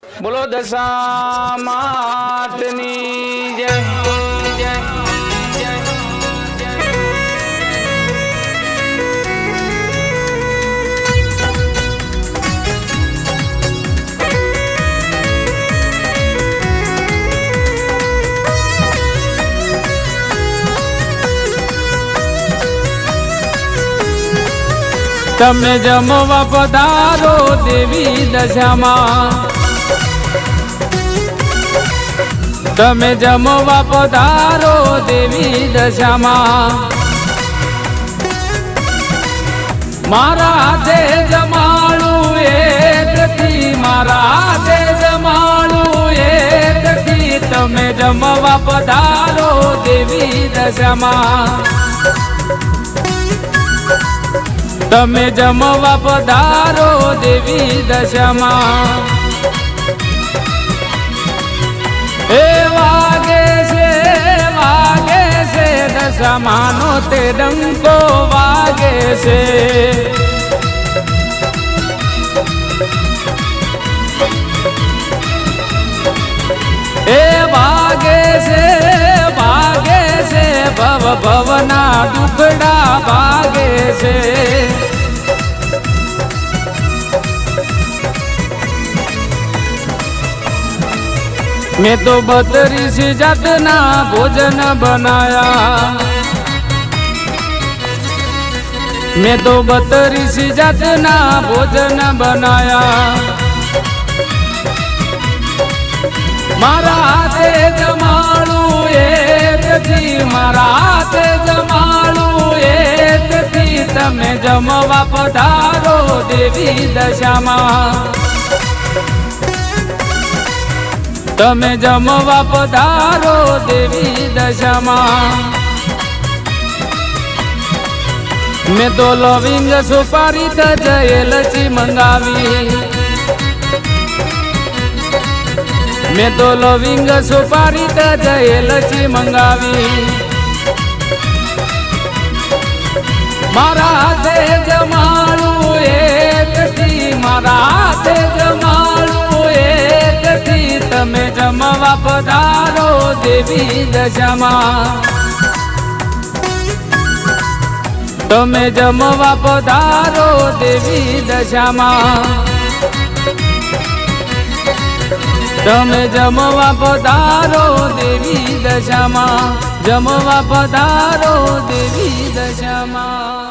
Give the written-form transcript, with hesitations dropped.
બોલો દશા માતની જય જય જય જય। તમે જમવા પધારો દેવી દશામાં, તમે જમવા પધારો દેવી દશામાં। મારા હાથે જમાડું એકથી, મારા હાથે જમાડું એકથી, તમે જમવા પધારો દેવી દશામાં, તમે જમવા પધારો દેવી દશામાં। એ વાગે છે દશામાનો તે ડંકો વાગે છે, એ વાગે છે ભવ ભવના દુખડા ભાગે છે। मैं तो 32 जातना भोजन बनाया, मैं तो 32 जातना भोजन बनाया। मारा हाथे जमाड़ू एकथी, मारा हाथे जमाड़ू एकथी, तमे जमवा पधारो देवी दशाમાં, તમે જમવા પધારો દેવી દશામાં। મેં તો લવિંગ સુપારી તજેલચી મંગાવી, મેં તો લવિંગ સુપારી તજેલચી મંગાવી। મારા હાથે જમાડું એકથી, મારા હાથે જમાડું એકથી, તમે જમવા પધારો દેવી દશામાં, તમે જમવા પધારો દેવી દશામાં, તમે જમવા પધારો દેવી દશામાં, જમવા પધારો દેવી દશામાં।